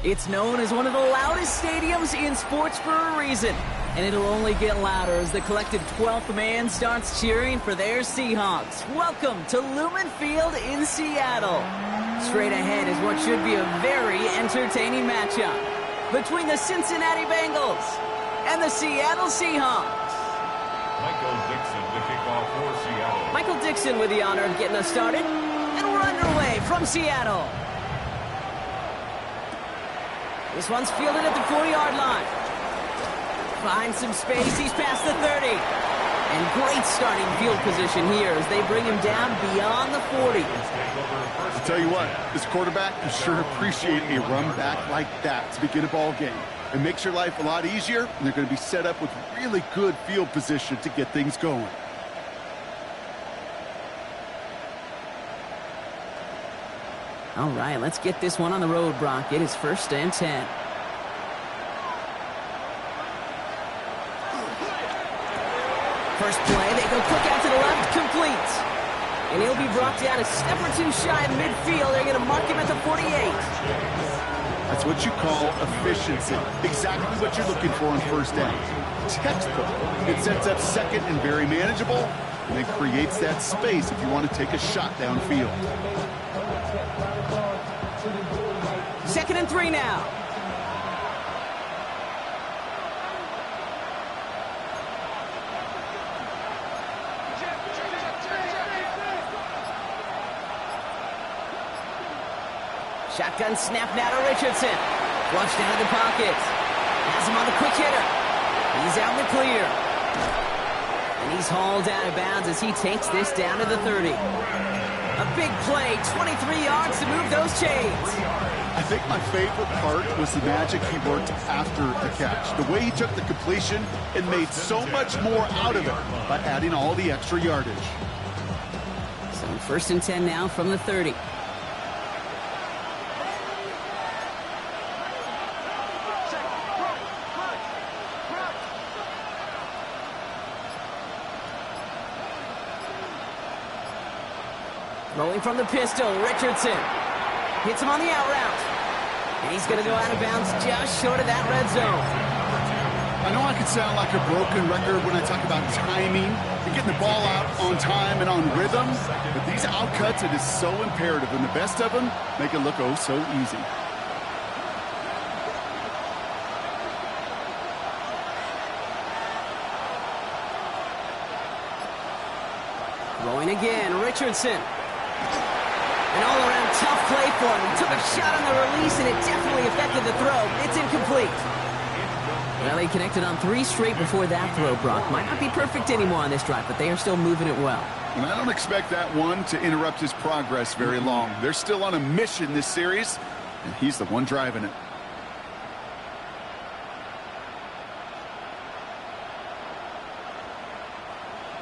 It's known as one of the loudest stadiums in sports for a reason, and it'll only get louder as the collective 12th man starts cheering for their Seahawks. Welcome to Lumen Field in Seattle. Straight ahead is what should be a very entertaining matchup between the Cincinnati Bengals and the Seattle Seahawks. Michael Dixon to kick off for Seattle. Michael Dixon with the honor of getting us started, and we're underway from Seattle. This one's fielded at the 40-yard line. Finds some space, he's past the 30. And great starting field position here as they bring him down beyond the 40. I'll tell you what, this quarterback can sure appreciate a run back like that to begin a ball game. It makes your life a lot easier, and they're going to be set up with really good field position to get things going. All right, let's get this one on the road, Brock. It is 1st and 10. First play, they go quick out to the left, complete. And he'll be brought down a step or two shy of midfield. They're going to mark him at the 48. That's what you call efficiency. Exactly what you're looking for on first down. Textbook. It sets up second and very manageable, and it creates that space if you want to take a shot downfield. 2nd and 3 now. Shotgun snap now to Richardson. Flushed out of the pocket. Has him on the quick hitter. He's out in the clear. And he's hauled out of bounds as he takes this down to the 30. A big play, 23 yards to move those chains. I think my favorite part was the magic he worked after the catch. The way he took the completion and made so much more out of it by adding all the extra yardage. So 1st and 10 now from the 30. Rolling from the pistol, Richardson hits him on the out route. And he's going to go out of bounds just short of that red zone. I know I could sound like a broken record when I talk about timing and getting the ball out on time and on rhythm, but these outcuts, it is so imperative, and the best of them make it look oh so easy. Rolling again, Richardson. An all-around tough play for him. He took a shot on the release, and it definitely affected the throw. It's incomplete. Well, he connected on 3 straight before that throw, Brock. Might not be perfect anymore on this drive, but they are still moving it well. And I don't expect that one to interrupt his progress very long. They're still on a mission this series, and he's the one driving it.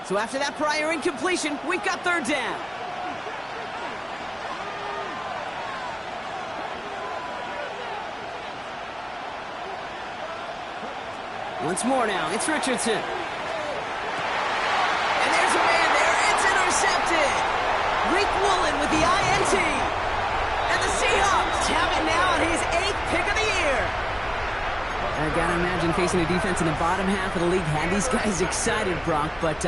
So after that prior incompletion, we've got 3rd down. Once more now, it's Richardson. And there's a man there. It's intercepted. Rick Woolen with the INT. And the Seahawks have it now on his 8th pick of the year. I gotta imagine facing a defense in the bottom half of the league had these guys excited, Brock. But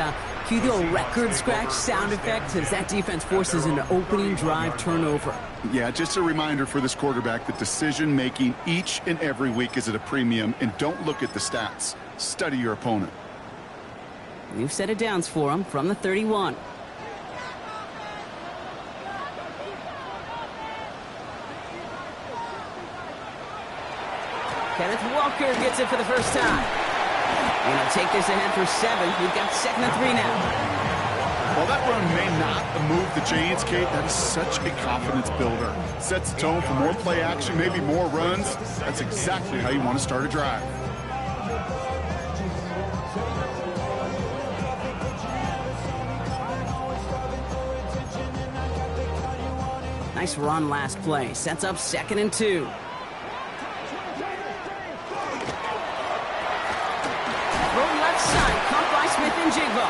cue the old record scratch sound effect as that defense forces an opening drive turnover. Yeah, just a reminder for this quarterback that decision-making each and every week is at a premium, and don't look at the stats. Study your opponent. New set of downs for him from the 31. Kenneth Walker gets it for the first time. And he'll take this ahead for 7. We've got 2nd and 3 now. While that run may not move the chains, Kate, that is such a confidence builder. Sets the tone for more play action, maybe more runs. That's exactly how you want to start a drive. Nice run last play. Sets up 2nd and 2. Throw left side. Caught by Smith-Njigba.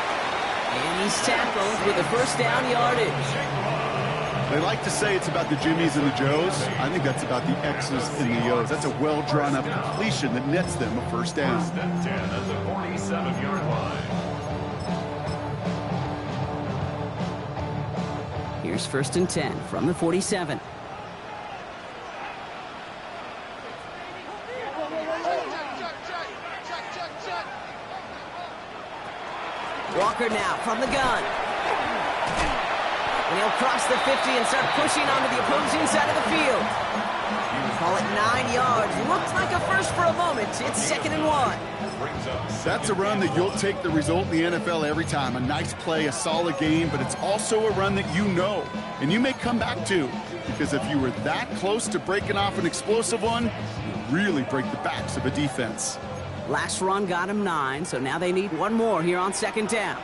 And he's tackled with a first down yardage. They like to say it's about the Jimmies and the Joes. I think that's about the X's and the O's. That's a well-drawn-up completion that nets them a first down. First and 10 at the 47-yard line. Here's 1st and 10 from the 47. Walker now from the gun. And he'll cross the 50 and start pushing onto the opposing side of the field. Call it 9 yards. Looks like a first for a moment. It's 2nd and 1. That's a run that you'll take the result in the NFL every time. A nice play, a solid game, but it's also a run that you know, and you may come back to, because if you were that close to breaking off an explosive one, you really break the backs of a defense. Last run got him 9, so now they need one more here on 2nd down.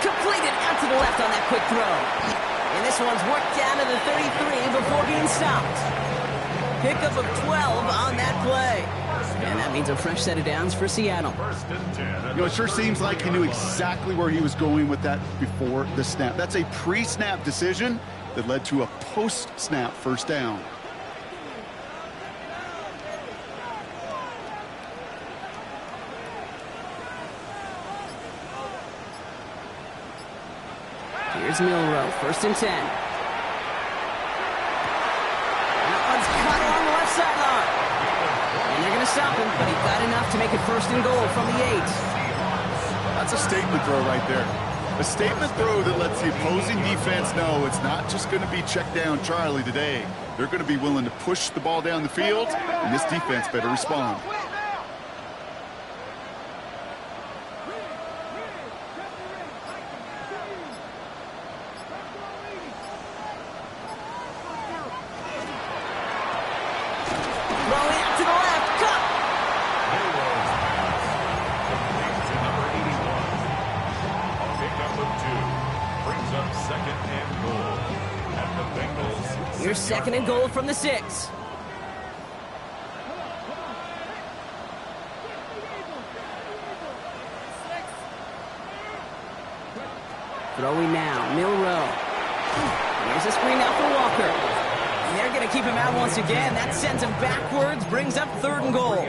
Completed out to the left on that quick throw. And this one's worked down to the 33 before being stopped. Pickup of 12 on that play. And that means a fresh set of downs for Seattle. You know, it sure seems like he knew exactly where he was going with that before the snap. That's a pre-snap decision that led to a post-snap first down. Here's Milroe, 1st and 10. That one's caught along the left sideline. And they're going to stop him, but he got enough to make it 1st and goal from the 8. That's a statement throw right there. A statement throw that lets the opposing defense know it's not just going to be check down Charlie today. They're going to be willing to push the ball down the field, and this defense better respond. Here's 2nd and goal from the 6. Throwing now, Milroe. Here's a screen out for Walker. And they're going to keep him out once again. That sends him backwards, brings up 3rd and goal.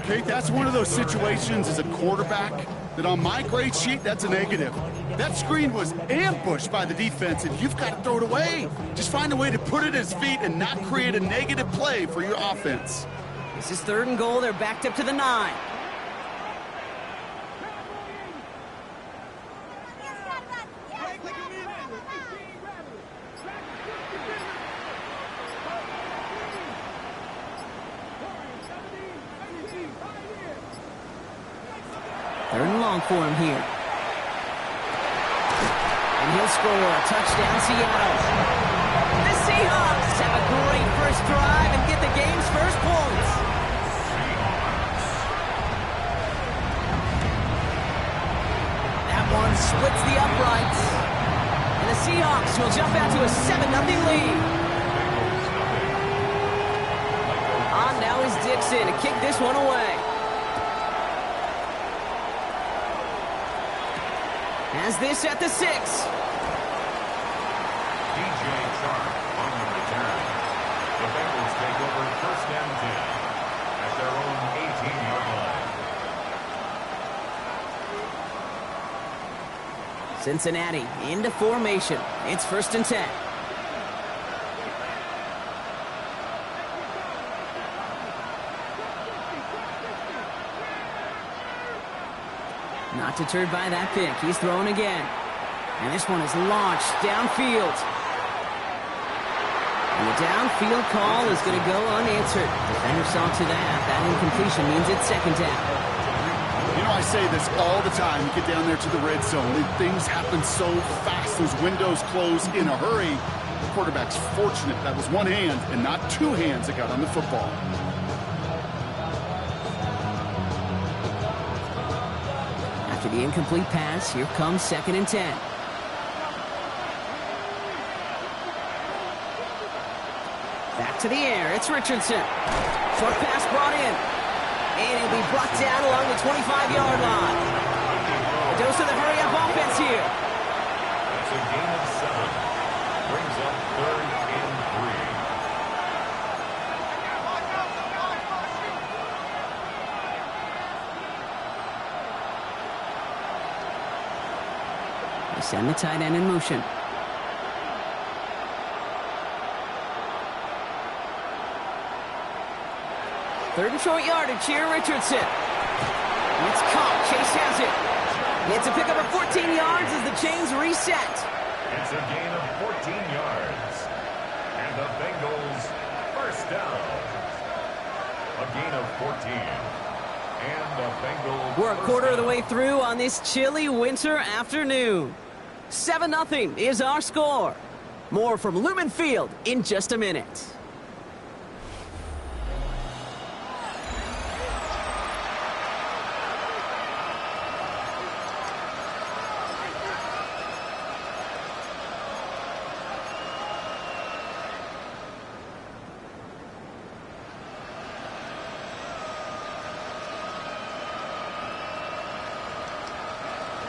Okay, that's one of those situations as a quarterback that on my grade sheet, that's a negative. That screen was ambushed by the defense, and you've got to throw it away. Just find a way to put it at his feet and not create a negative play for your offense. This is 3rd and goal. They're backed up to the 9. Third and long for him here. And he'll score a touchdown, Seattle. The Seahawks have a great first drive and get the game's first points. That one splits the uprights. And the Seahawks will jump out to a 7-0 lead. On now is Dixon to kick this one away. Has this at the 6. DJ Chark on the return. The Bengals take over 1st and 10 at their own 18-yard line. Cincinnati into formation. It's 1st and 10. Not deterred by that pick. He's throwing again. And this one is launched downfield. And the downfield call is going to go unanswered. Defender saw to that. That incompletion means it's 2nd down. You know, I say this all the time. You get down there to the red zone, and things happen so fast. Those windows close in a hurry. The quarterback's fortunate that was one hand and not two hands that got on the football. After the incomplete pass, here comes 2nd and 10. Back to the air. It's Richardson. Short pass brought in. And he'll be brought down along the 25-yard line. A dose of the hurry-up offense here. That's a gain of 7. Brings up 3rd and 3. They send the tight end in motion. Third and short yardage here, Richardson. It's caught. Chase has it. It's a pickup of 14 yards as the chains reset. It's a gain of 14 yards. And the Bengals first down. A gain of 14. And the Bengals. We're a quarter of the way through on this chilly winter afternoon. 7-0 is our score. More from Lumen Field in just a minute.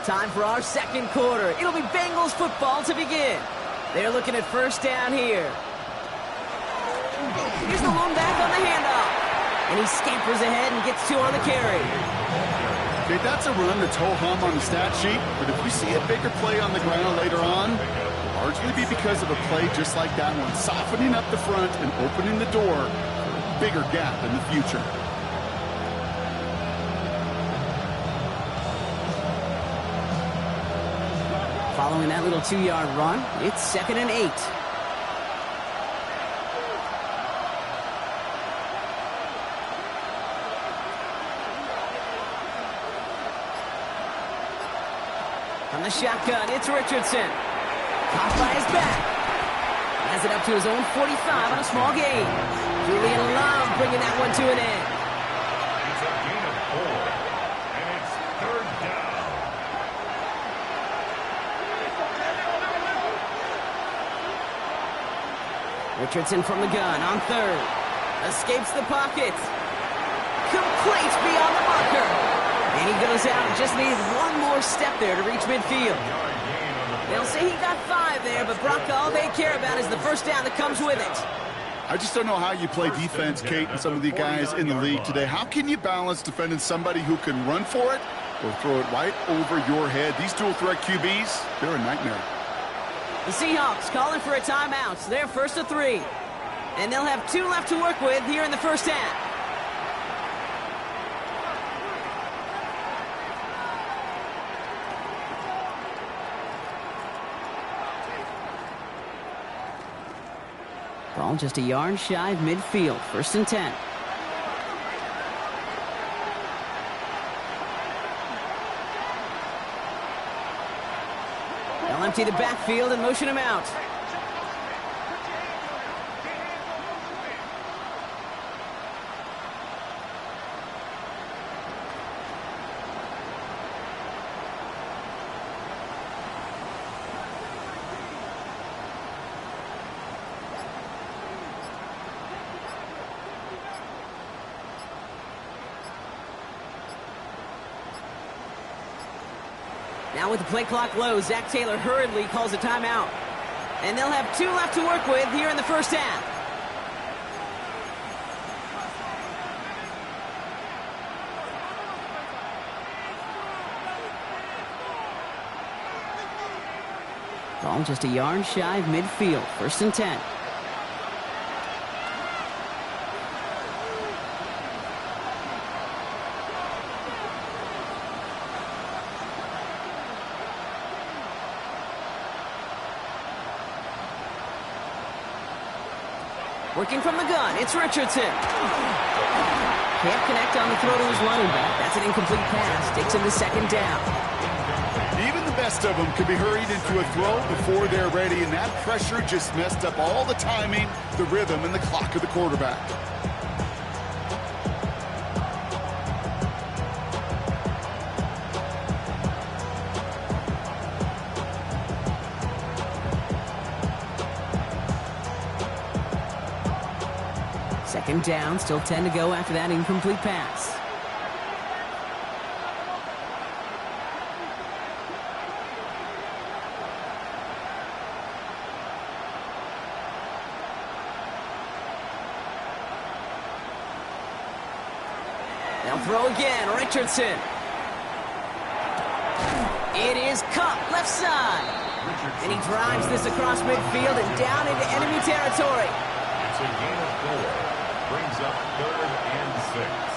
Time for our second quarter. It'll be Bengals football to begin. They're looking at first down here. Here's the lone back on the handoff. And he scampers ahead and gets 2 on the carry. Okay, that's a run that's ho-hum on the stat sheet, but if we see a bigger play on the ground later on, it'll largely be because of a play just like that one, softening up the front and opening the door for a bigger gap in the future. Following that little 2-yard run, it's 2nd and 8. From the shotgun, it's Richardson. Caught by his back. Has it up to his own 45 on a small gain. Julian Love bringing that one to an end. It's a gain of 4. And it's 3rd down. Richardson from the gun on 3rd. Escapes the pocket. Complete beyond the marker. And he goes out and just needs one more step there to reach midfield. They'll say he got 5 there, but Brock, all they care about is the first down that comes with it. I just don't know how you play defense, Kate, and some of the guys in the league today. How can you balance defending somebody who can run for it or throw it right over your head? These dual threat QBs, they're a nightmare. The Seahawks calling for a timeout. So they're 1st and 3. And they'll have 2 left to work with here in the first half. Ball just a yard shy of midfield. 1st and 10. They'll empty the backfield and motion him out. Now with the play clock low, Zach Taylor hurriedly calls a timeout. And they'll have 2 left to work with here in the first half. Ball just a yard shy of midfield. 1st and 10. Working from the gun, it's Richardson. Can't connect on the throw to his running back. That's an incomplete pass. Takes him to 2nd down. Even the best of them could be hurried into a throw before they're ready, and that pressure just messed up all the timing, the rhythm, and the clock of the quarterback. Second down, still 10 to go after that incomplete pass. They'll throw again, Richardson. It is Kupp, left side. And he drives this across midfield and down into enemy territory. It's a gain of 4. Brings up 3rd and 6.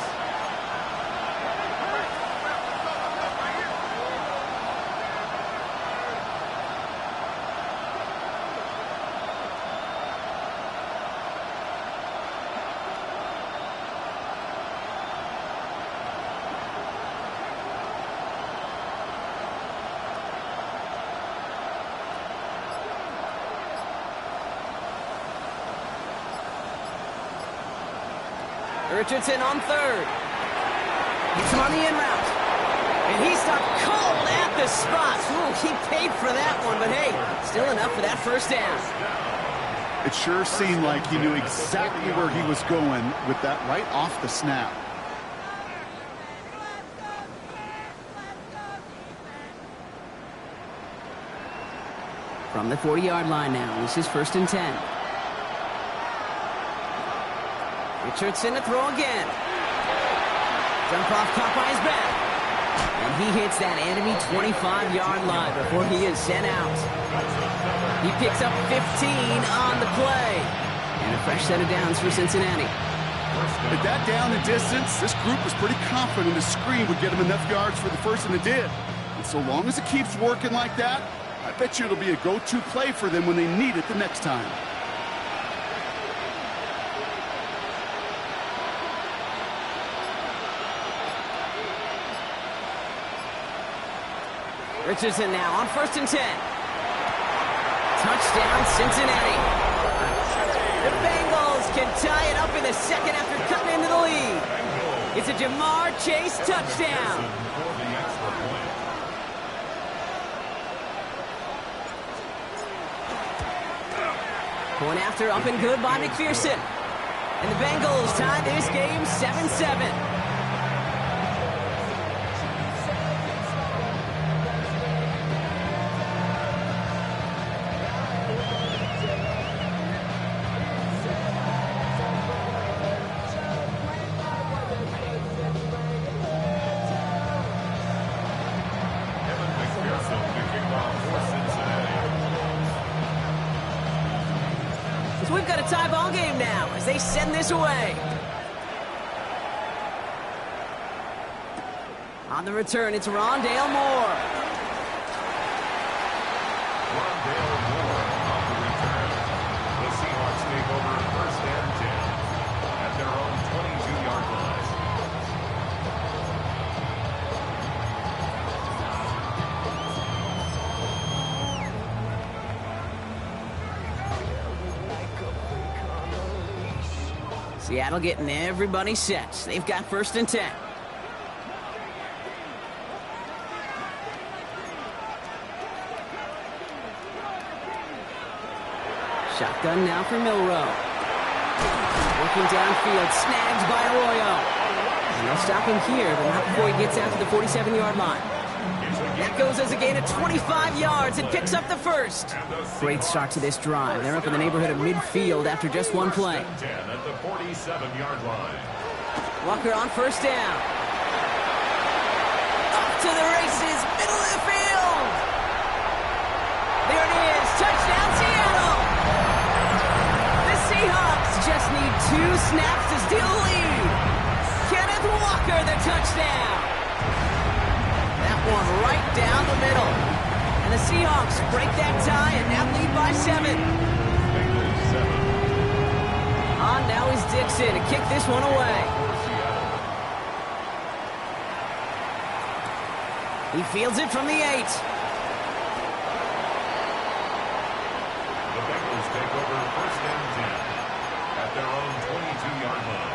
Richardson on 3rd. Gets him on the in route. And he stopped cold at the spot. Ooh, he paid for that one, but hey, still enough for that first down. It sure seemed like he knew exactly where he was going with that right off the snap. From the 40-yard line now, this is 1st and 10. Richardson to throw again. Jump off caught by his back. And he hits that enemy 25-yard line before he is sent out. He picks up 15 on the play. And a fresh set of downs for Cincinnati. At that down and distance, this group was pretty confident the screen would get him enough yards for the first, and it did. And so long as it keeps working like that, I bet you it'll be a go-to play for them when they need it the next time. Richardson now on 1st and 10. Touchdown, Cincinnati. The Bengals can tie it up in the second after cutting into the lead. It's a Ja'Marr Chase touchdown. Point after, up and good by McPherson. And the Bengals tie this game 7-7. We've got a tie ball game now as they send this away. On the return, it's Rondale Moore. Rondale Moore on the return. The Seahawks take over 1st and 10 at their own 22-yard line. Seattle getting everybody set. They've got 1st and 10. Shotgun now for Milroe. Working downfield, snagged by Arroyo. And they'll stop him here, but not before he gets out to the 47-yard line. That goes as a gain of 25 yards and picks up the first. Great start to this drive. They're up in the neighborhood of midfield after just one play. At the 47-yard line. Walker on 1st down. Up to the races, middle of the field. There it is, touchdown Seattle. The Seahawks just need 2 snaps to steal the lead. Kenneth Walker, the touchdown. That one right down the middle. And the Seahawks break that tie and now lead by 7. On now is Dixon to kick this one away. He fields it from the 8. The Bengals take over 1st and 10 at their own 22-yard line.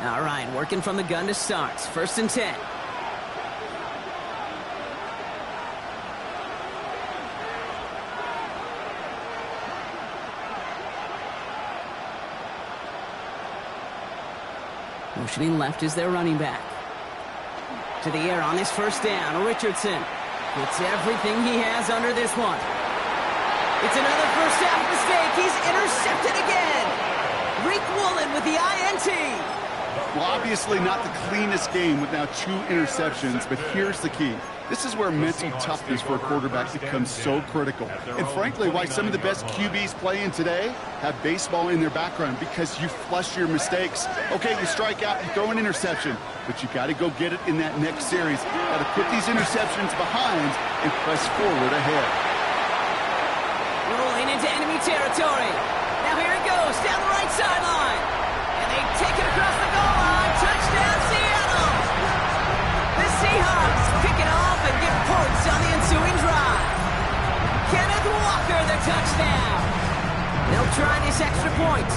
All right, working from the gun to start. 1st and 10. Motioning left is their running back. To the air on his 1st down. Richardson gets everything he has under this one. It's another 1st down mistake. He's intercepted again. Reek Woolen with the INT. Well, obviously not the cleanest game with now 2 interceptions, but here's the key. This is where mental toughness for a quarterback becomes so critical. And frankly, why some of the best QBs playing today have baseball in their background, because you flush your mistakes. Okay, you strike out, you throw an interception, but you got to go get it in that next series. Got to put these interceptions behind and press forward ahead. Rolling into enemy territory. Now here it goes, down the right sideline. And they take it across the goal line. Touchdown, Seattle! The Seahawks pick it off and get points on the ensuing drive. Kenneth Walker, the touchdown. They'll try this extra point.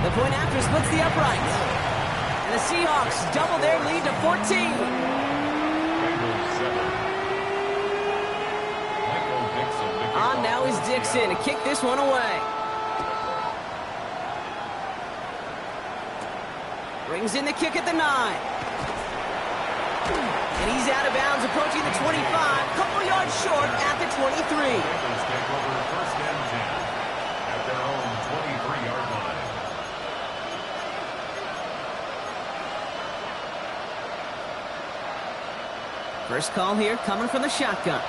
The point after splits the uprights. And the Seahawks double their lead to 14. On now is Dixon to kick this one away. Brings in the kick at the 9. And he's out of bounds, approaching the 25, couple yards short at the 23. Take over 1st and 10 at their own 23-yard line. First call here coming from the shotgun.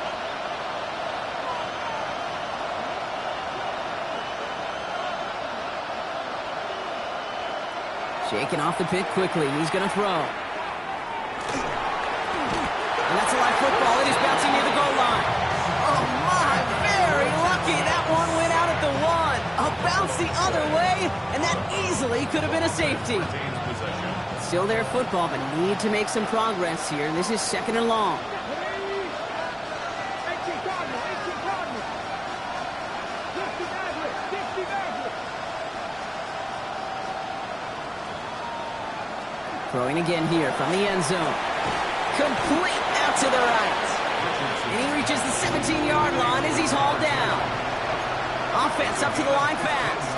Shaking off the pick quickly. He's going to throw. And that's a live football. It is bouncing near the goal line. Oh, my. Very lucky. That one went out at the 1. A bounce the other way, and that easily could have been a safety. Still their football, but need to make some progress here. This is 2nd and long. Throwing again here from the end zone. Complete out to the right. And he reaches the 17-yard line as he's hauled down. Offense up to the line fast.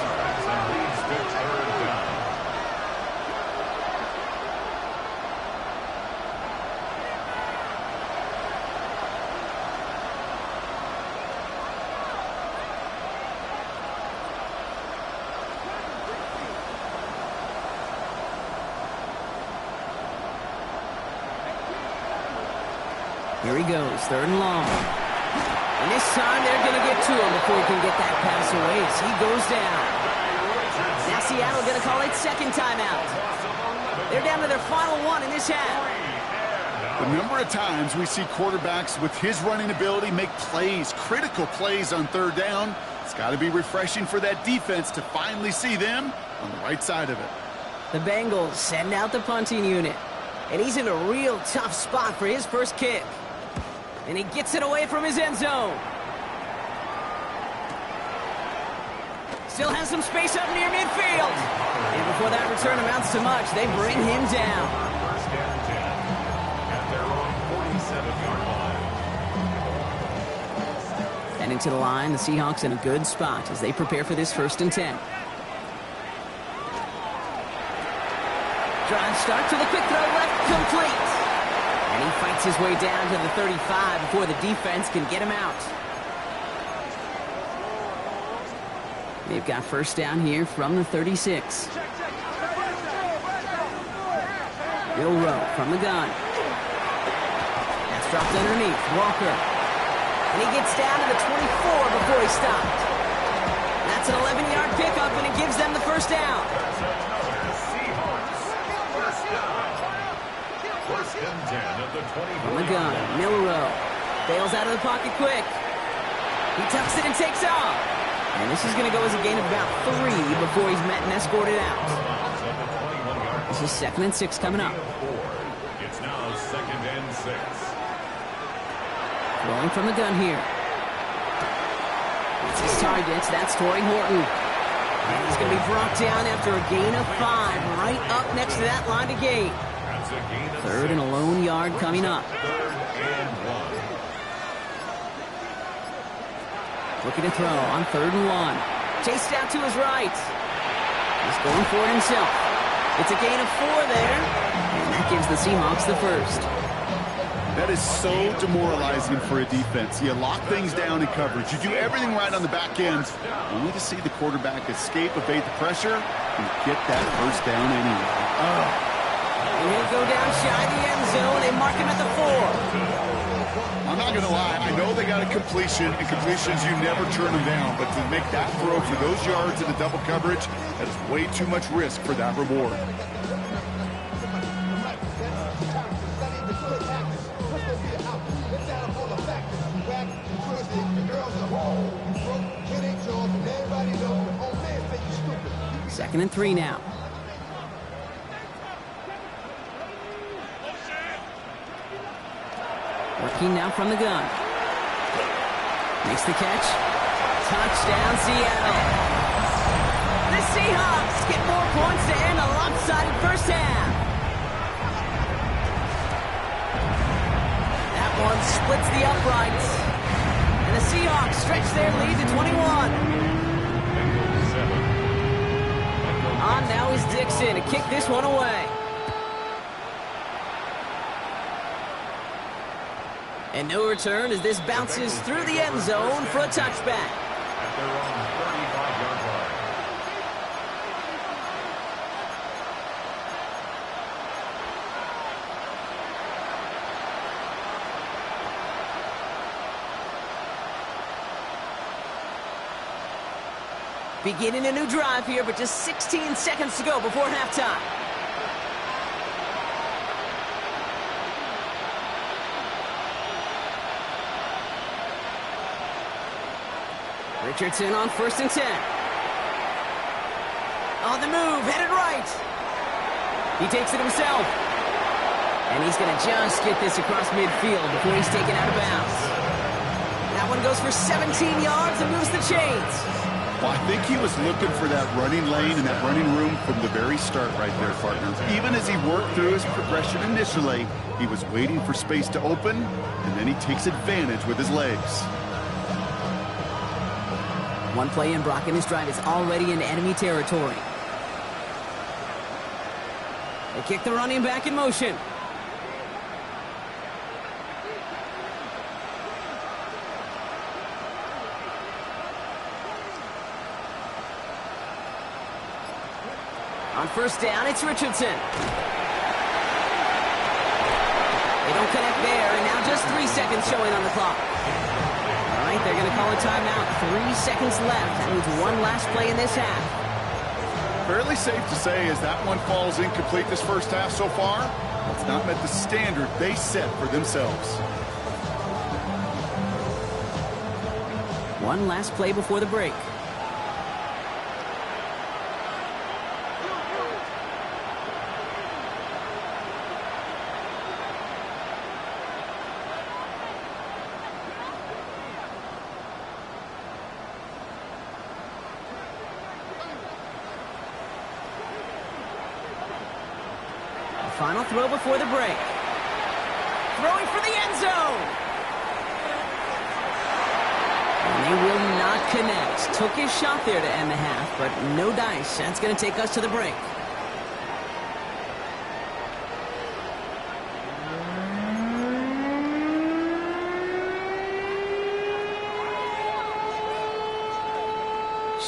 Here he goes, 3rd and long. And this time they're going to get to him before he can get that pass away as he goes down. Now Seattle going to call it 2nd timeout. They're down to their final 1 in this half. The number of times we see quarterbacks with his running ability make plays, critical plays on 3rd down. It's got to be refreshing for that defense to finally see them on the right side of it. The Bengals send out the punting unit. And he's in a real tough spot for his first kick. And he gets it away from his end zone. Still has some space up near midfield. And before that return amounts to much, they bring him down. 1st and 10 at their own 47-yard line. Heading to the line, the Seahawks in a good spot as they prepare for this 1st and 10. Drive start to the quick throw left, complete. And he fights his way down to the 35 before the defense can get him out. They've got 1st down here from the 36. Bill Rowe from the gun. That's dropped underneath. Walker. And he gets down to the 24 before he stopped. That's an 11-yard pickup, and it gives them the 1st down. From the gun, Milroe bails out of the pocket quick. He tucks it and takes off. And this is going to go as a gain of about 3 before he's met and escorted out. This is 2nd and 6 coming up. It's now 2nd and 6. Rolling from the gun here. That's his target. That's Torrey Horton. And he's going to be brought down after a gain of 5, right up next to that line to gain. Third and a lone yard coming up. Looking to throw on 3rd and 1. Chased out to his right. He's going for it himself. It's a gain of 4 there. And that gives the Seahawks the first. That is so demoralizing for a defense. You lock things down in coverage. You do everything right on the back end, only to see the quarterback escape, evade the pressure, and get that first down anyway. And he'll go down shy of the end zone. They mark him at the 4. I'm not going to lie. I know they got a completion, and completions, you never turn them down. But to make that throw for those yards in the double coverage, that is way too much risk for that reward. Second and 3 now. Working now from the gun. Makes the catch. Touchdown, Seattle. The Seahawks get more points to end a lopsided first half. That one splits the uprights. And the Seahawks stretch their lead to 21. On now is Dixon to kick this one away. And no return as this bounces through the end zone for a touchback. At their own 35-yard line. Beginning a new drive here, but just 16 seconds to go before halftime. Richardson on 1st and 10. On the move, headed right. He takes it himself. And he's going to just get this across midfield before he's taken out of bounds. That one goes for 17 yards and moves the chains. Well, I think he was looking for that running lane and that running room from the very start right there, partners. Even as he worked through his progression initially, he was waiting for space to open, and then he takes advantage with his legs. One play in, Brock, and this drive is already in enemy territory. They kick the running back in motion. On 1st down, it's Richardson. They don't connect there, and now just 3 seconds showing on the clock. All right, they're going to call a timeout. 3 seconds left. That means one last play in this half. Fairly safe to say as that one falls incomplete this first half so far, it's not met the standard they set for themselves. One last play before the break. Final throw before the break. Throwing for the end zone. And they will not connect. Took his shot there to end the half, but no dice. That's going to take us to the break.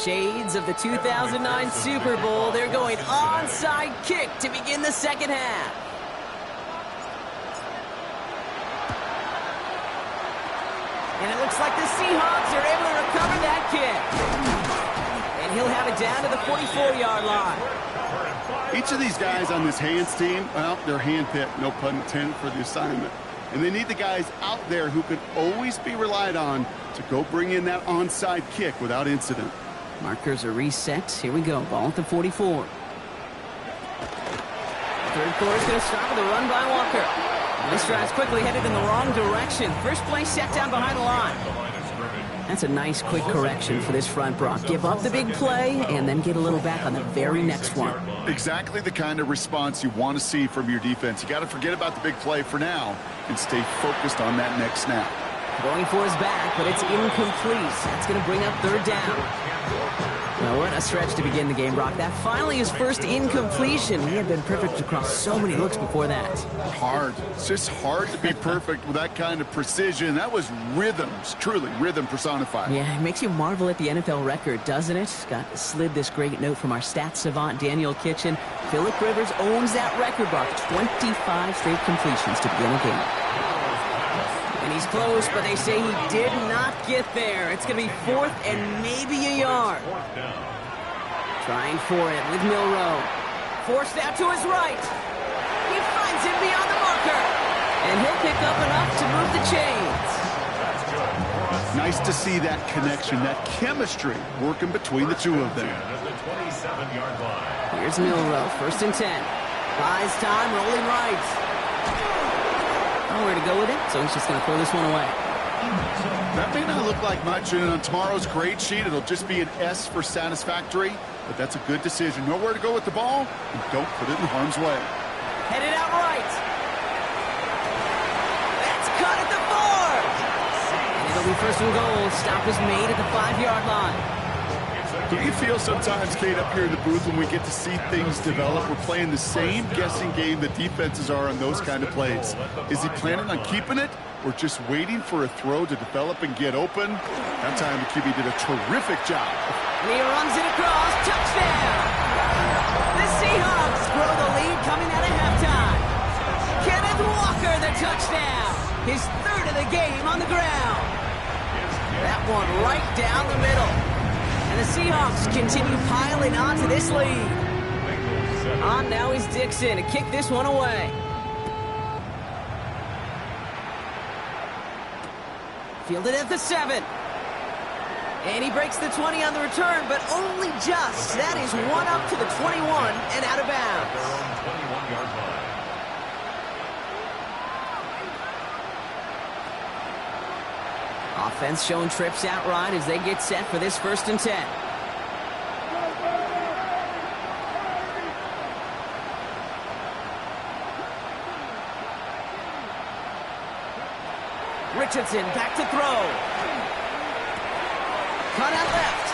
Shades of the 2009 Super Bowl. They're going onside kick to begin the second half. And it looks like the Seahawks are able to recover that kick. And he'll have it down to the 44-yard line. Each of these guys on this hands team, well, they're handpicked, no pun intended, for the assignment. And they need the guys out there who can always be relied on to go bring in that onside kick without incident. Markers are reset. Here we go. Ball at the 44. Third quarter is going to start with a run by Walker. This drive's quickly headed in the wrong direction. First play set down behind the line. That's a nice, quick correction for this front, Brock. Give up the big play and then get a little back on the very next one. Exactly the kind of response you want to see from your defense. You got to forget about the big play for now and stay focused on that next snap. Going for his back, but it's incomplete. That's going to bring up third down. Well, what a stretch to begin the game, Brock. That finally his first incompletion. He had been perfect across so many looks before that. Hard. It's just hard to be perfect with that kind of precision. That was rhythms, truly rhythm personified. Yeah, it makes you marvel at the NFL record, doesn't it? Got slid this great note from our stats savant, Daniel Kitchen. Phillip Rivers owns that record, Brock. 25 straight completions to begin a game. And he's close, but they say he did not get there. It's going to be fourth and maybe a yard. Trying for it with Milroe. Forced out to his right. He finds him beyond the marker. And he'll pick up enough to move the chains. Nice to see that connection, that chemistry working between the two of them. Here's Milroe, 1st and 10. Buys time, rolling right. Nowhere to go with it, so he's just going to throw this one away. That may not look like much, and on tomorrow's grade sheet, it'll just be an S for satisfactory, but that's a good decision. Nowhere to go with the ball, and don't put it in harm's way. Headed out right. That's cut at the 4. And it'll be 1st and goal. Stop is made at the 5-yard line. Do you feel sometimes, Kate, up here in the booth when we get to see things develop, we're playing the same guessing game that defenses are on those kind of plays? Is he planning on keeping it or just waiting for a throw to develop and get open? That time the QB did a terrific job. And he runs it across. Touchdown! The Seahawks grow the lead coming out of halftime. Kenneth Walker, the touchdown. His 3rd of the game on the ground. That one right down the middle. And the Seahawks continue piling on to this lead. On now is Dixon to kick this one away. Fielded at the 7. And he breaks the 20 on the return, but only just. That is one up to the 21 and out of bounds. Offense showing trips out right as they get set for this 1st and 10. Richardson back to throw. Cut out left.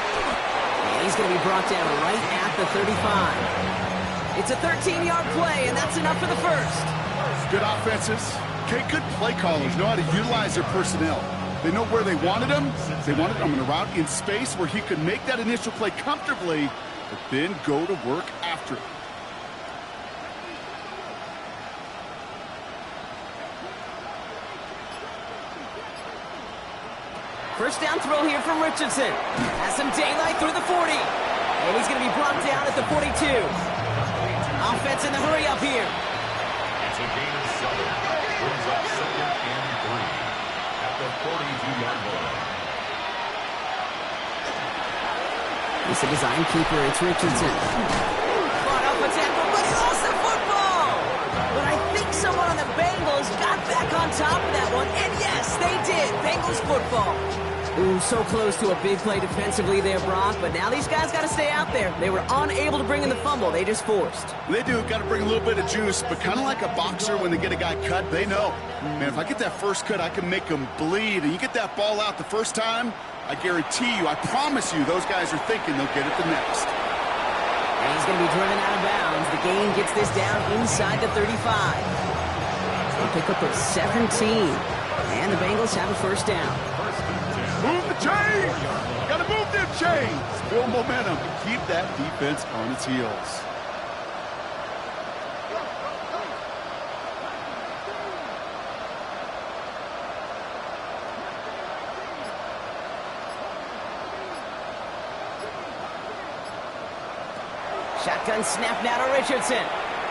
And he's going to be brought down right at the 35. It's a 13-yard play, and that's enough for the 1st. Good offenses. Okay, good play callers know how to utilize their personnel. They know where they wanted him. They wanted him in a route in space where he could make that initial play comfortably, but then go to work after it. First down throw here from Richardson. Has some daylight through the 40. And he's going to be brought down at the 42. Offense in the hurry up here. It's a gain of 7. Brings up 2nd and 3. At the 42-yard line. He's a design keeper. It's Richardson. Caught up a tackle, but he lost the football. But I think someone on the Bengals got back on top of that one. And yes, they did. Bengals football. Ooh, so close to a big play defensively there, Brock. But now these guys got to stay out there. They were unable to bring in the fumble. They just forced. They do. Got to bring a little bit of juice, but kind of like a boxer when they get a guy cut, they know. Man, if I get that first cut, I can make them bleed. And you get that ball out the first time, I guarantee you, I promise you, those guys are thinking they'll get it the next. And he's going to be driven out of bounds. The gain gets this down inside the 35. They'll pick up a 17. And the Bengals have a 1st down. Move the chains! Gotta move them chains! Build momentum and keep that defense on its heels. Shotgun snap now to Richardson.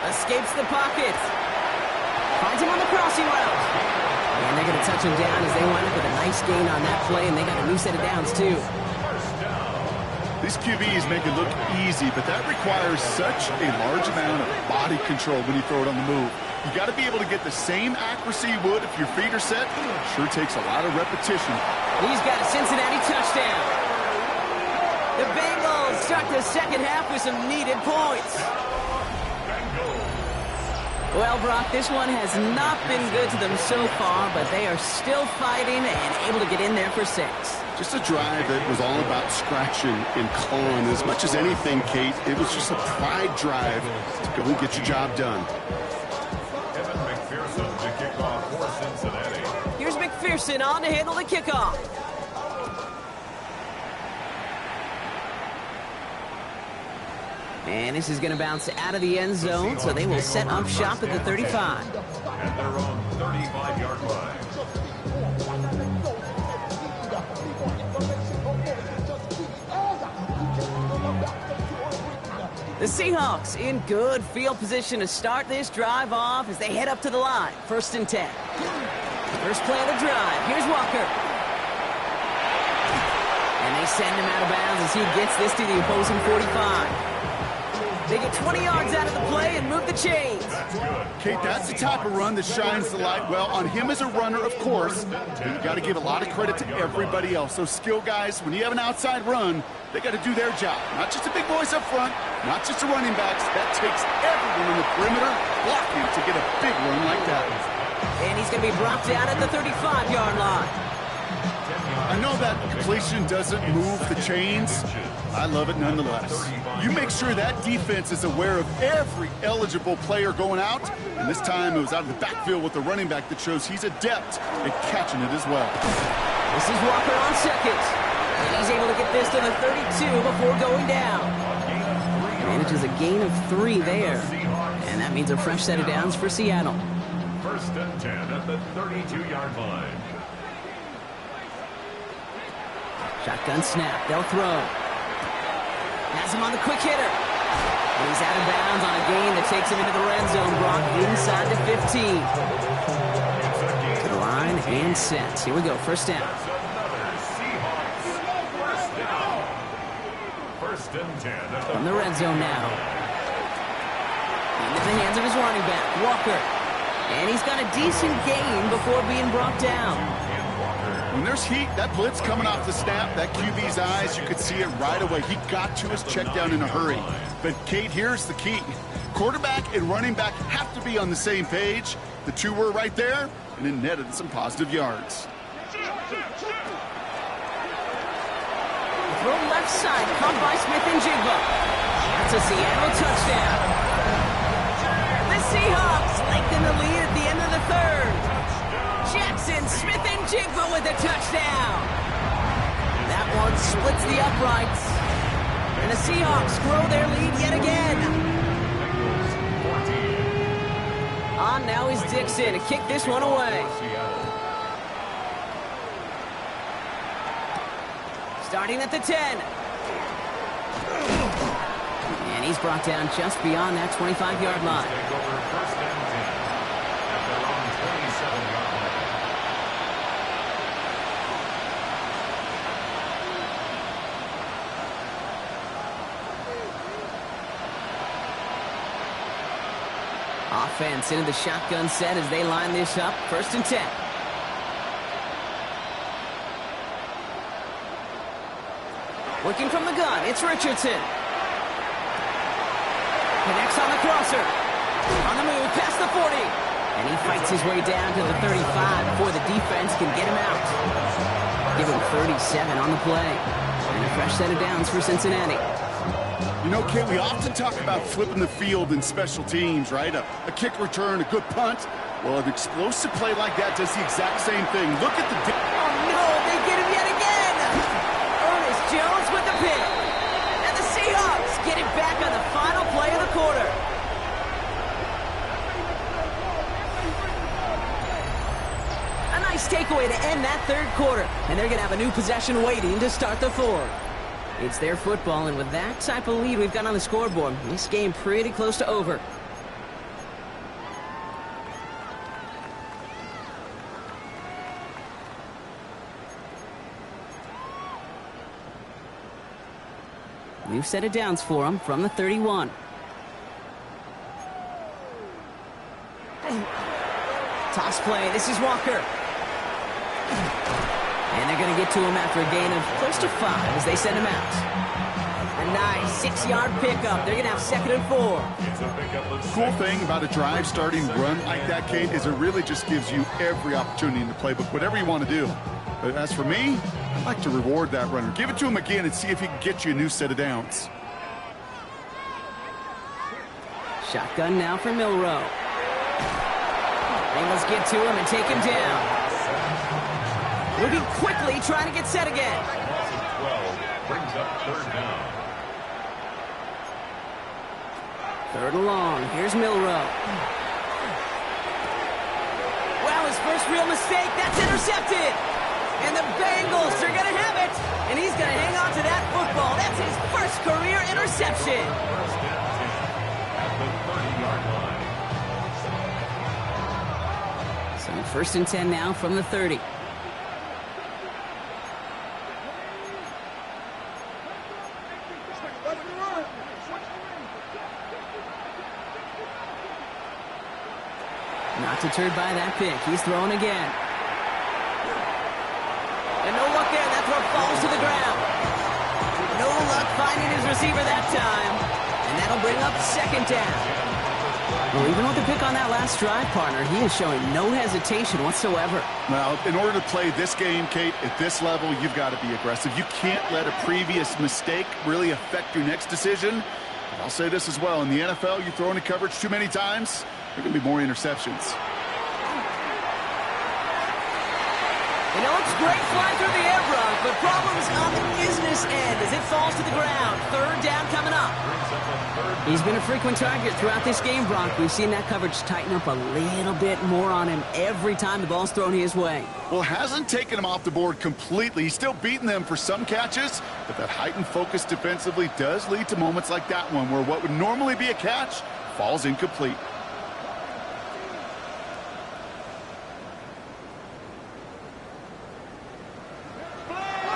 Escapes the pocket. Finds him on the crossing route. And they're going to touch him down as they wind up with a nice gain on that play, and they got a new set of downs, too. These QBs make it look easy, but that requires such a large amount of body control when you throw it on the move. You got to be able to get the same accuracy you would if your feet are set. Sure takes a lot of repetition. He's got a Cincinnati touchdown. The Bengals start the second half with some needed points. Well, Brock, this one has not been good to them so far, but they are still fighting and able to get in there for 6. Just a drive that was all about scratching and clawing. As much as anything, Kate, it was just a pride drive to go and get your job done. Evan McPherson to kick off for Cincinnati. Here's McPherson on to handle the kickoff. And this is going to bounce out of the end zone, so they will set up shop at the 35. At their own 35-yard line. The Seahawks in good field position to start this drive off as they head up to the line. 1st and 10. First play of the drive. Here's Walker. And they send him out of bounds as he gets this to the opposing 45. They get 20 yards out of the play and move the chains. Kate, that's the type of run that shines the light well on him as a runner, of course. But you got to give a lot of credit to everybody else. Those skill guys, when you have an outside run, they got to do their job. Not just the big boys up front, not just the running backs. That takes everyone on the perimeter blocking to get a big run like that. And he's going to be brought down at the 35-yard line. I know that completion doesn't move the chains. I love it nonetheless. You make sure that defense is aware of every eligible player going out. And this time it was out of the backfield with the running back that shows he's adept at catching it as well. This is Walker on second. And he's able to get this to the 32 before going down. Manages a gain of 3 there. And that means a fresh set of downs for Seattle. 1st and 10 at the 32-yard line. Shotgun snap. They'll throw. Has him on the quick hitter. And he's out of bounds on a gain that takes him into the red zone. Brock inside the 15. To the line and set. Here we go. 1st down. Another Seahawks first down. 1st and 10 at the From the red zone now. Into the hands of his running back, Walker. And he's got a decent gain before being brought down. When there's heat, that blitz coming off the snap, that QB's eyes, you could see it right away. He got to his check down in a hurry. But, Kate, here's the key. Quarterback and running back have to be on the same page. The two were right there, and it netted some positive yards. Throw left side, caught by Smith-Njigba. That's a Seattle touchdown. The Seahawks lengthen the lead at the end of the 3rd. Jackson Smith-Njigba with a touchdown. That one splits the uprights. And the Seahawks grow their lead yet again. On now is Dixon to kick this one away. Starting at the 10. And he's brought down just beyond that 25-yard line. Take over 1st and 10 at their own 27-yard line. Offense into the shotgun set as they line this up. 1st and 10. Working from the gun, it's Richardson. Connects on the crosser. On the move, past the 40. And he fights his way down to the 35 before the defense can get him out. Give him 37 on the play. And a fresh set of downs for Cincinnati. You know, Kate, we often talk about flipping the field in special teams, right? A kick return, a good punt. Well, an explosive play like that does the exact same thing. Look at the... Oh, no, they get him yet again. Ernest Jones with the pick. And the Seahawks get it back on the final play of the quarter. A nice takeaway to end that 3rd quarter. And they're going to have a new possession waiting to start the 4th. It's their football, and with that type of lead we've got on the scoreboard, this game pretty close to over. New set of downs for him from the 31. Toss play. This is Walker. And they're going to get to him after a gain of close to 5 as they send him out. A nice 6-yard pickup. They're going to have 2nd and 4. Cool thing about a drive starting run like that, Kate, is it really just gives you every opportunity in the playbook, whatever you want to do. But as for me, I'd like to reward that runner. Give it to him again and see if he can get you a new set of downs. Shotgun now for Milroe. Bengals get to him and take him down. Moving quickly, trying to get set again. 12 brings up 3rd down. 3rd and long. Here's Milroe. Wow, his first real mistake. That's intercepted. And the Bengals are going to have it. And he's going to hang on to that football. That's his first career interception. 1st and 10 at the 30-yard line. So 1st and 10 now from the 30. Not deterred by that pick. He's throwing again. And no luck there. That throw falls to the ground. No luck finding his receiver that time. And that'll bring up 2nd down. Well, even with the pick on that last drive, partner, he is showing no hesitation whatsoever. Now, in order to play this game, Kate, at this level, you've got to be aggressive. You can't let a previous mistake really affect your next decision. But I'll say this as well. In the NFL, you throw into coverage too many times, there are going to be more interceptions. And it looks great flying through the air, Brock, but problems on the business end as it falls to the ground. 3rd down coming up. He's been a frequent target throughout this game, Brock. We've seen that coverage tighten up a little bit more on him every time the ball's thrown his way. Well, hasn't taken him off the board completely. He's still beating them for some catches, but that heightened focus defensively does lead to moments like that one where what would normally be a catch falls incomplete.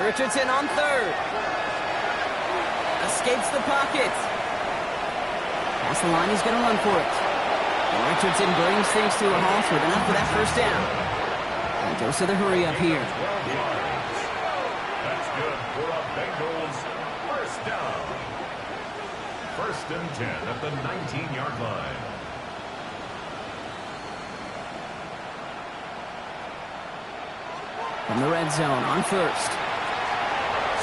Richardson on 3rd. Escapes the pocket. Past the line, he's going to run for it. And Richardson brings things to a halt with enough for that 1st down. And goes to the hurry up here. 12 yards. That's good for a Bengals 1st down. 1st and 10 at the 19-yard line. From the red zone on 1st.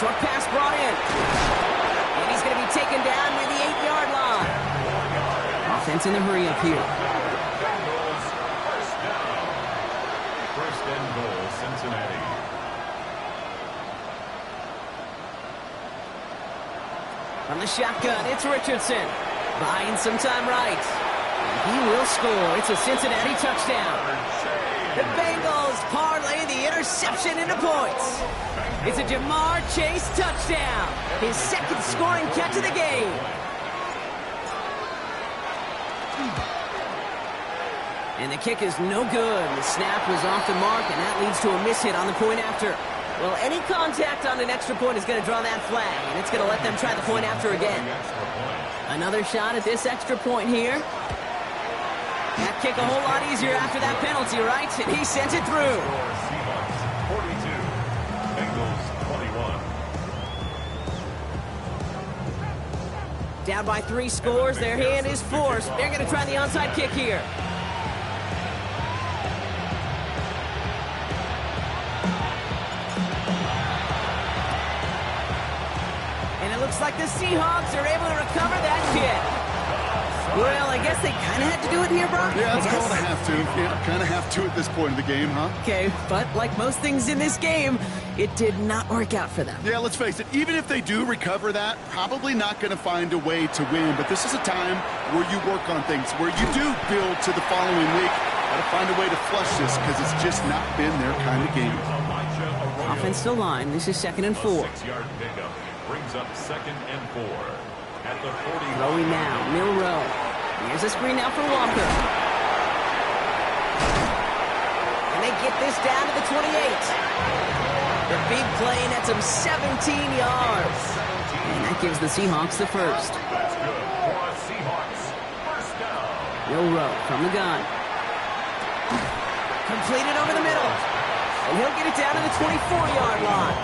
Short pass brought in. And he's going to be taken down near the 8-yard line. Offense in the hurry up here. Bengals 1st down. 1st and goal, Cincinnati. From the shotgun, it's Richardson. Buying some time right. And he will score. It's a Cincinnati touchdown. The Bengals parlay the interception into points. It's a Jamar Chase touchdown. His 2nd scoring catch of the game. And the kick is no good. The snap was off the mark, and that leads to a miss hit on the point after. Well, any contact on an extra point is going to draw that flag, and it's going to let them try the point after again. Another shot at this extra point here. That kick a whole lot easier after that penalty, right? And he sent it through. Seahawks 42, Bengals 21. Down by 3 scores. Their hand is forced. They're going to try the onside kick here. And it looks like the Seahawks are able to recover that kick. Well, I guess they kind of had to do it here, Brock. Yeah, it's called a have to. Yeah, kind of have to at this point in the game, huh? Okay, but like most things in this game, it did not work out for them. Yeah, let's face it, even if they do recover that, probably not going to find a way to win. But this is a time where you work on things, where you do build to the following week. Got to find a way to flush this because it's just not been their kind of game. Offense to line. This is 2nd and 4. 6-yard pickup brings up 2nd and 4 at the 40. Throwing now, Milroe. Here's a screen now for Walker. And they get this down to the 28. The big play nets him 17 yards. And that gives the Seahawks the first. That's good for a Seahawks first down. Milroe from the gun. Completed over the middle. And he'll get it down to the 24-yard line.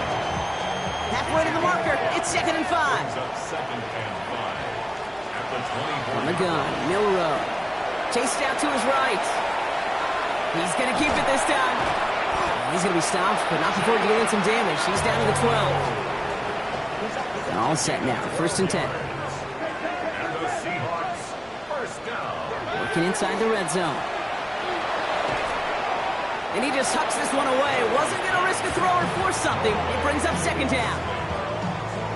Halfway to the marker. It's 2nd and 5. Brings up 2nd and 5 at the 24. From the gun, Milroe. Chased out to his right. He's going to keep it this time. He's going to be stopped, but not before dealing some damage. He's down to the 12. All set now. 1st and 10. And the Seahawks first down. Working inside the red zone. And he just tucks this one away. Wasn't going to risk a throw or force something. It brings up 2nd down.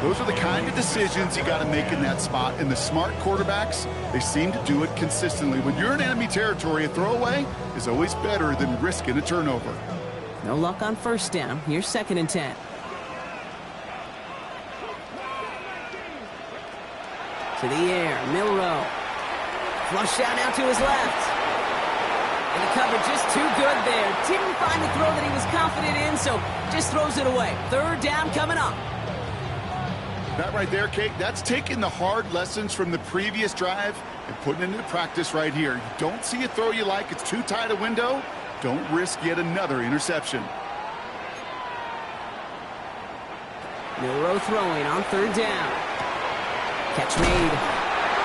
Those are the kind of decisions you got to make in that spot. And the smart quarterbacks, they seem to do it consistently. When you're in enemy territory, a throwaway is always better than risking a turnover. No luck on 1st down. Here's 2nd and 10. To the air, Milroe. Flushed out now to his left. And the coverage just too good there. Didn't find the throw that he was confident in, so just throws it away. 3rd down coming up. That right there, Kate, that's taking the hard lessons from the previous drive and putting it into practice right here. You don't see a throw you like, it's too tight a window, don't risk yet another interception. Milroe throwing on 3rd down. Catch made.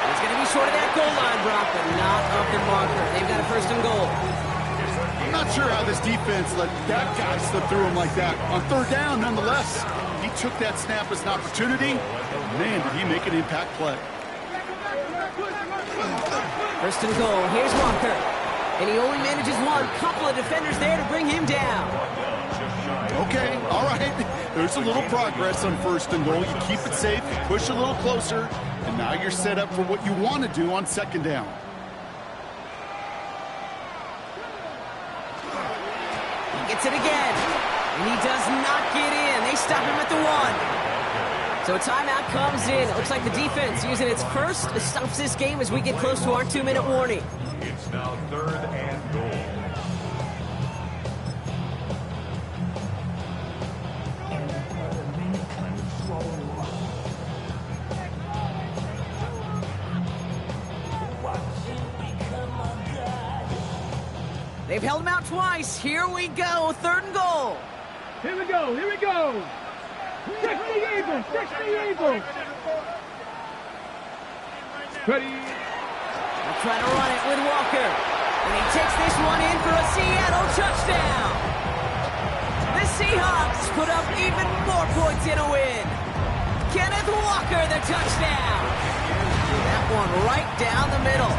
He's going to be short of that goal line, Brock, but not of the marker. They've got a 1st and goal. I'm not sure how this defense let that guy slip through him like that. On 3rd down, nonetheless, he took that snap as an opportunity. Man, did he make an impact play. 1st and goal. Here's Walker. And he only manages one. Couple of defenders there to bring him down. Okay, all right. There's a little progress on 1st and goal. You keep it safe, you push a little closer, and now you're set up for what you want to do on 2nd down. He gets it again. And he does not get in. They stop him at the 1. So a timeout comes in. It looks like the defense using its first stops this game as we get close to our 2-minute warning. It's now 3rd and goal. They've held him out twice. Here we go. 3rd and goal. Here we go. Here we go. 60 Eagles. 60 Eagles. Ready. They'll try to run it with Walker. And he takes this one in for a Seattle touchdown. The Seahawks put up even more points in a win. Kenneth Walker, the touchdown. That one right down the middle.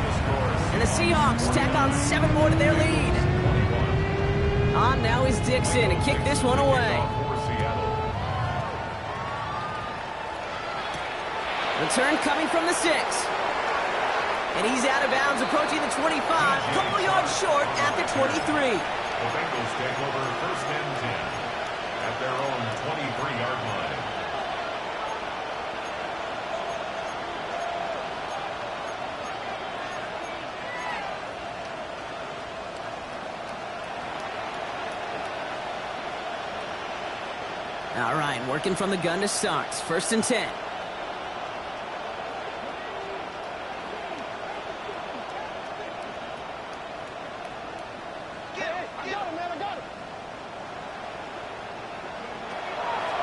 And the Seahawks tack on 7 more to their lead. On now is Dixon to kick this one away. Return coming from the 6. And he's out of bounds, approaching the 25, couple yards short at the 23. The Bengals take over 1st and 10 at their own 23-yard line. All right, working from the gun to start. 1st and 10.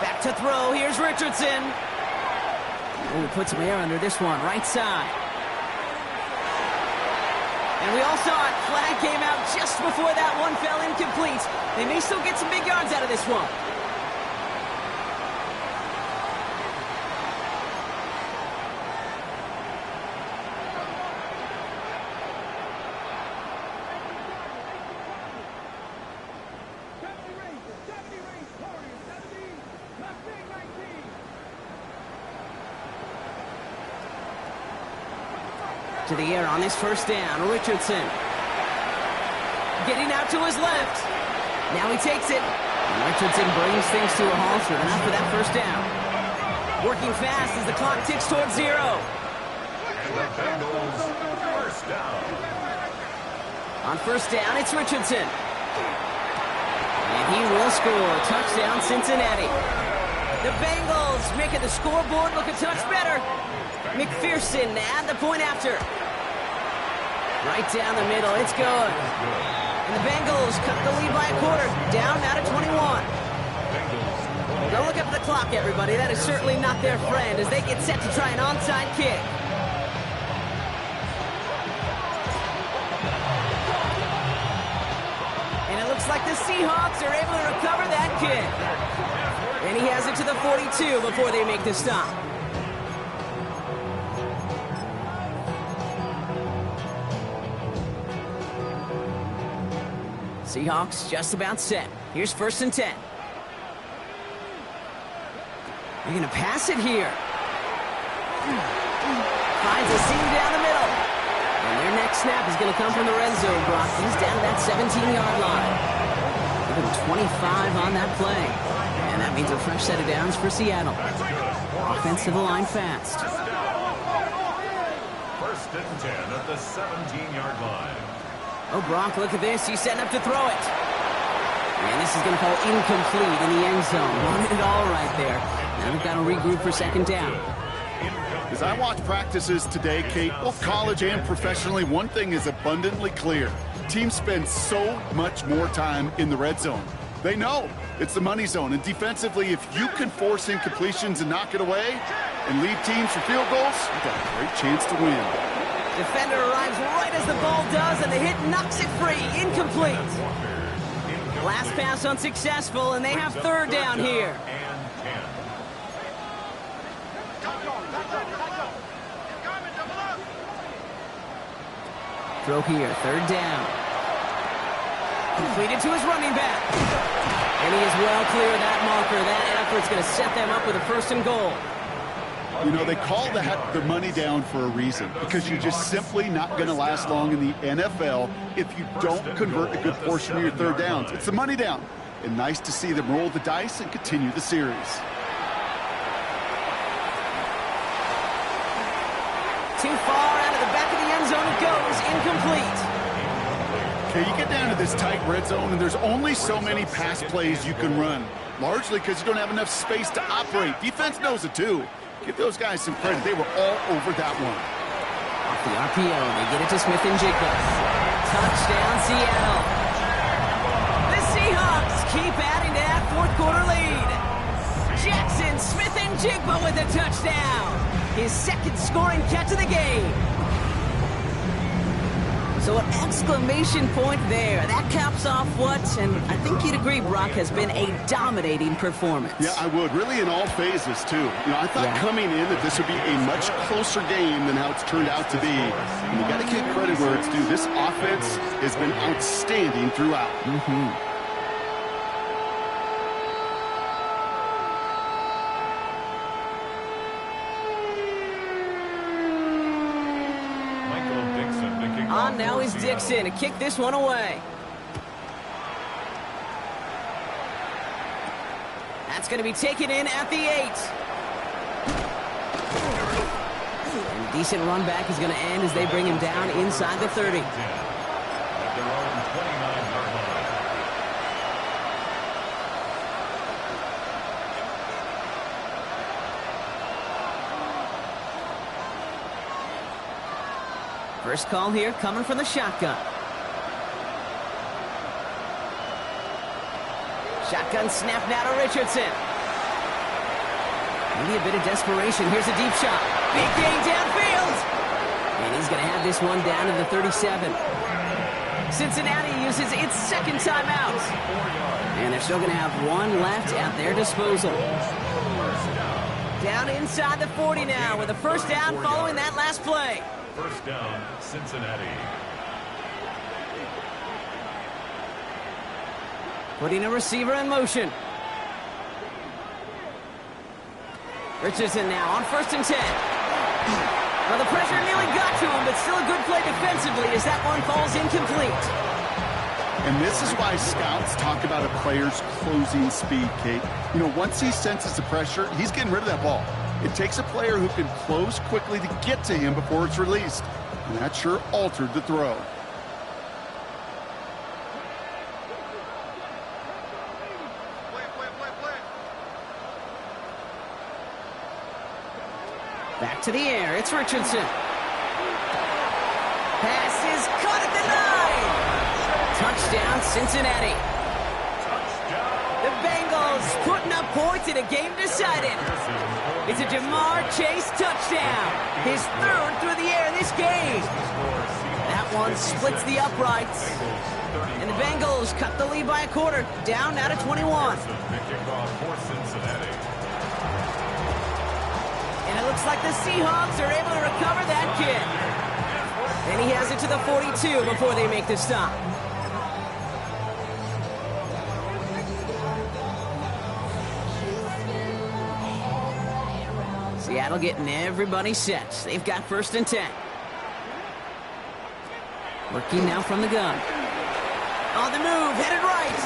Back to throw. Here's Richardson. Oh, put some air under this one. Right side. And we all saw it. Flag came out just before that one fell incomplete. They may still get some big yards out of this one. To the air on this 1st down. Richardson. Getting out to his left. Now he takes it. And Richardson brings things to a halt, but enough for that 1st down. Working fast as the clock ticks towards 0. And the Bengals first down. On 1st down, it's Richardson. And he will score. Touchdown, Cincinnati. The Bengals making the scoreboard look a touch better. McPherson at the point after. Right down the middle. It's good. And the Bengals cut the lead by a quarter. Down now to 21. Don't look up the clock, everybody. That is certainly not their friend as they get set to try an onside kick. And it looks like the Seahawks are able to recover that kick. And he has it to the 42 before they make the stop. Seahawks just about set. Here's 1st and 10. They're going to pass it here. Finds a seam down the middle. And their next snap is going to come from the red zone, Brock. He's down to that 17-yard line. Give him 25 on that play. And that means a fresh set of downs for Seattle. Offense to the line fast. 1st and 10 at the 17-yard line. Oh, Brock, look at this. He's setting up to throw it. And this is going to fall incomplete in the end zone. Wanted it all right there. Now they've got to regroup for 2nd down. As I watch practices today, Kate, both college and professionally, one thing is abundantly clear. Teams spend so much more time in the red zone. They know it's the money zone. And defensively, if you can force incompletions and knock it away and lead teams for field goals, you've got a great chance to win. Defender arrives right as the ball does, and the hit knocks it free. Incomplete. Last pass unsuccessful, and they have 3rd down here. Throw here, 3rd down. Completed to his running back. And he is well clear of that marker. That effort's going to set them up with a 1st and goal. You know, they call the money down for a reason, because you're just simply not going to last long in the NFL if you don't convert a good portion of your 3rd downs. It's the money down. And nice to see them roll the dice and continue the series. Too far out of the back of the end zone it goes. Incomplete. Okay, you get down to this tight red zone, and there's only so many pass plays you can run, largely because you don't have enough space to operate. Defense knows it, too. Give those guys some credit. They were all over that one. Off the RPO, they get it to Smith and Jigba. Touchdown, Seattle. The Seahawks keep adding to that 4th quarter lead. Jackson Smith and Jigba with a touchdown. His 2nd scoring catch of the game. So an exclamation point there. That caps off what, and I think you'd agree, Brock, has been a dominating performance. Yeah, I would. Really in all phases, too. You know, I thought coming in that this would be a much closer game than how it's turned out to be. And you got to give credit where it's due. This offense has been outstanding throughout. On now is Dixon to kick this one away. That's going to be taken in at the 8. And decent run back is going to end as they bring him down inside the 30. First call here coming from the shotgun. Shotgun snap now to Richardson. Maybe a bit of desperation. Here's a deep shot. Big gain downfield. And he's going to have this one down to the 37. Cincinnati uses its 2nd timeout. And they're still going to have one left at their disposal. Down inside the 40 now with a 1st down following that last play. 1st down, Cincinnati. Putting a receiver in motion. Richardson now on 1st and 10. Well, the pressure nearly got to him, but still a good play defensively as that one falls incomplete. And this is why scouts talk about a player's closing speed, Kate. You know, once he senses the pressure, he's getting rid of that ball. It takes a player who can close quickly to get to him before it's released. And that sure altered the throw. Back to the air. It's Richardson. Pass is caught at the 9. Touchdown, Cincinnati. The Bengals putting up points in a game decided. It's a Jamar Chase touchdown. His 3rd through the air this game. That one splits the uprights. And the Bengals cut the lead by a quarter. Down now to 21. And it looks like the Seahawks are able to recover that kick. And he has it to the 42 before they make the stop. Seattle getting everybody set. They've got 1st and 10. Working now from the gun. On the move, headed right.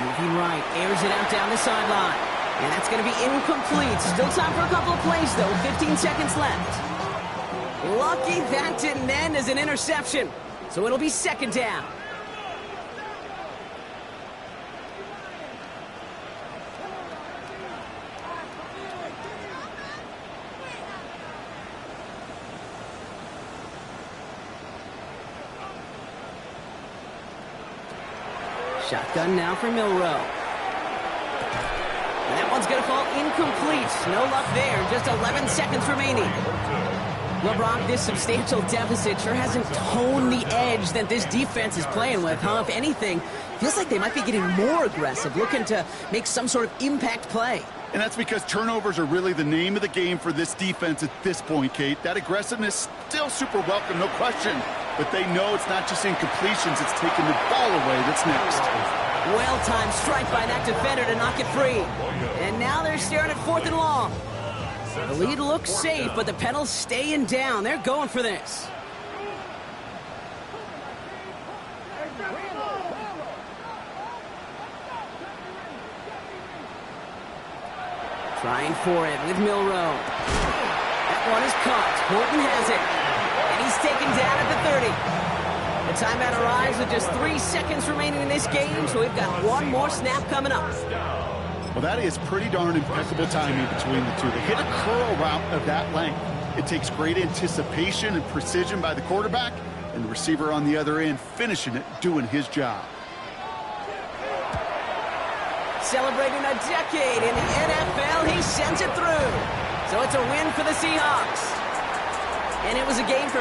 Moving right, airs it out down the sideline. And that's going to be incomplete. Still time for a couple of plays, though. 15 seconds left. Lucky that didn't end as an interception. So it'll be 2nd down. Shotgun now for Milroe. And that one's going to fall incomplete. No luck there. Just 11 seconds remaining. LeBron, this substantial deficit sure hasn't toned the edge that this defense is playing with, huh? If anything, feels like they might be getting more aggressive, looking to make some sort of impact play. And that's because turnovers are really the name of the game for this defense at this point, Kate. That aggressiveness still super welcome, no question. But they know it's not just incompletions, it's taking the ball away that's next. Well-timed strike by that defender to knock it free. And now they're staring at 4th and long. The lead looks safe, but the penalty's staying down. They're going for this. Trying for it with Milroe. That one is caught. Horton has it. And he's taken down at the 30. The timeout arrives with just 3 seconds remaining in this game, so we've got one more snap coming up. Well, that is pretty darn impeccable timing between the two. They hit a curl route of that length. It takes great anticipation and precision by the quarterback, and the receiver on the other end finishing it, doing his job. Celebrating a decade in the NFL, he sends it through. So it's a win for the Seahawks. And it was a game for